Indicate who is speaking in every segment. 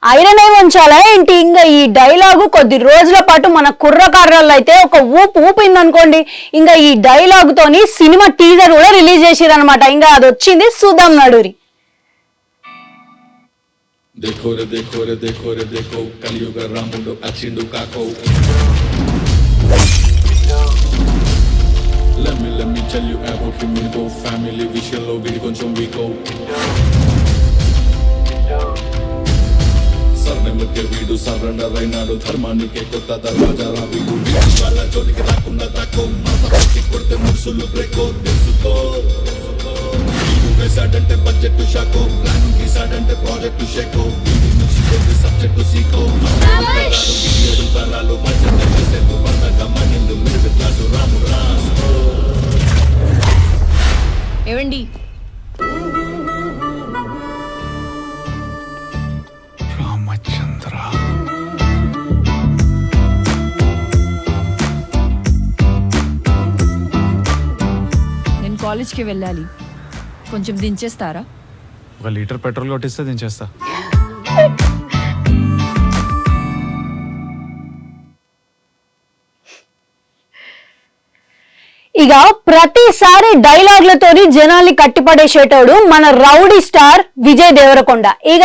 Speaker 1: Iron ఏమి ఉంచాలా ఏంటి? ఇంకా ఈ డైలాగు కొద్ది రోజుల పాటు మన కుర్రకారులలో అయితే ఒక ఊపిందనుకోండి. ఇంకా ఈ డైలాగ్ తోని సినిమా టీజర్ కూడా రిలీజ్ చేసిరు అనమాట. ఇంకా అది వచ్చింది చూద్దాం నడురి.
Speaker 2: देखो रे देखो रे देखो रे देखो कलियुग रामुडु अचिंडु काको let me tell you about him go family vishalo vidi koncham weeko sarnemke vidu surrender ainaadu dharmanike kotta darwaja ra vidu vishwala jodiki raakunda tako matapaki kodte mursulu breko desuko sadante budget to shako plan ki sadante project to shako the subject to seeko video taralu budget se to bandaga manindu middle class ramu ras
Speaker 3: ఏవండి
Speaker 4: రామచంద్ర
Speaker 3: నేను కాలేజ్కి వెళ్ళాలి, కొంచెం దించేస్తారా?
Speaker 4: 1 litre petrol కొట్టిస్తే దించేస్తా.
Speaker 1: ఇక ప్రతిసారి డైలాగ్లతోని జనాల్ని కట్టిపడేసేటోడు మన rowdy star Vijay Devarakonda. ఇక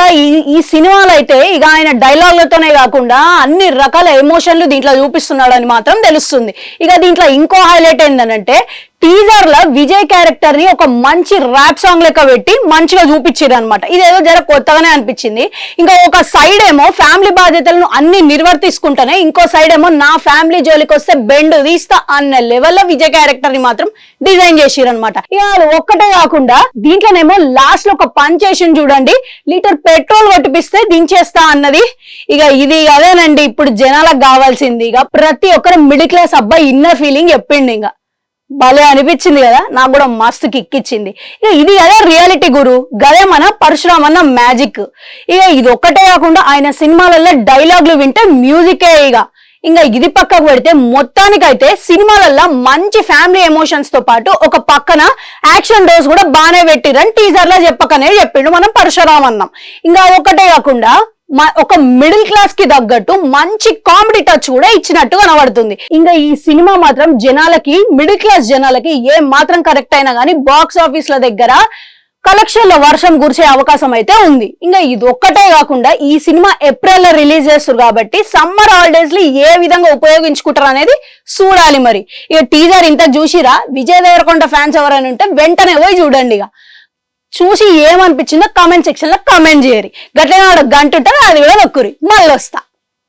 Speaker 1: ఈ సినిమాలో అయితే ఇక ఆయన డైలాగ్లతోనే కాకుండా అన్ని రకాల ఎమోషన్లు దీంట్లో చూపిస్తున్నాడు అని మాత్రం తెలుస్తుంది. ఇక దీంట్లో ఇంకో హైలైట్ ఏంటంటే టీజర్ లో విజయ్ క్యారెక్టర్ ని ఒక మంచి ర్యాప్ సాంగ్ లెక్క పెట్టి మంచిగా చూపించారు అనమాట. ఇదేదో జర కొత్తగానే అనిపించింది. ఇంకా ఒక సైడ్ ఏమో ఫ్యామిలీ బాధ్యతలను అన్ని నిర్వర్తించుకుంటానే, ఇంకో సైడ్ ఏమో నా ఫ్యామిలీ జోలికి వస్తే బెండ్ తీస్తా అన్న లెవెల్లో విజయ్ క్యారెక్టర్ ని మాత్రం డిజైన్ చేసిరు అనమాట. ఇక ఒక్కటే కాకుండా దీంట్లోనేమో లాస్ట్ లో ఒక పంచేషన్ చూడండి, లీటర్ పెట్రోల్ కొట్టిపిస్తే దించేస్తా అన్నది. ఇక ఇది అదేనండి ఇప్పుడు జనాలకు కావాల్సింది. ఇక ప్రతి ఒక్కరు మిడిల్ క్లాస్ అబ్బాయి ఇన్నర్ ఫీలింగ్ చెప్పిండు. ఇంకా భలే అనిపించింది కదా, నాకు కూడా మస్తు కిక్కిచ్చింది. ఇక ఇది అదే రియాలిటీ గురు, గదే మన పరశురామ్ అన్న మ్యాజిక్. ఇక ఇది ఒక్కటే కాకుండా ఆయన సినిమాలలో డైలాగులు వింటే మ్యూజికే. ఇంకా ఇది పక్కకు పెడితే మొత్తానికైతే సినిమాలలో మంచి ఫ్యామిలీ ఎమోషన్స్ తో పాటు ఒక పక్కన యాక్షన్ డోస్ కూడా బాగానే పెట్టిరని టీజర్ లో చెప్పకనే చెప్పిండు మనం పరశురామ్ అన్నాం. ఇంకా ఒక్కటే కాకుండా ఒక మిడిల్ క్లాస్ కి తగ్గట్టు మంచి కామెడీ టచ్ కూడా ఇచ్చినట్టు కనబడుతుంది. ఇంకా ఈ సినిమా మాత్రం జనాలకి, మిడిల్ క్లాస్ జనాలకి ఏ మాత్రం కరెక్ట్ అయినా కానీ బాక్స్ ఆఫీస్ల దగ్గర కలెక్షన్ లో వర్షం కురిసే అవకాశం అయితే ఉంది. ఇంకా ఇది ఒక్కటే కాకుండా ఈ సినిమా ఏప్రిల్ లో రిలీజ్ చేస్తారు కాబట్టి సమ్మర్ హాలిడేస్ లో ఏ విధంగా ఉపయోగించుకుంటారు అనేది చూడాలి. మరి ఇక టీజర్ ఇంత చూసిరా, విజయ్ దేవరకొండ ఫ్యాన్స్ ఎవరైనా ఉంటే వెంటనే పోయి చూడండి. ఇక చూసి ఏమనిపించిందో కామెంట్ సెక్షన్ లో కామెంట్ చేయరు. గట్లనే గంట ఉంటుంది, అది కూడా నొక్కురి. మళ్ళీ వస్తా.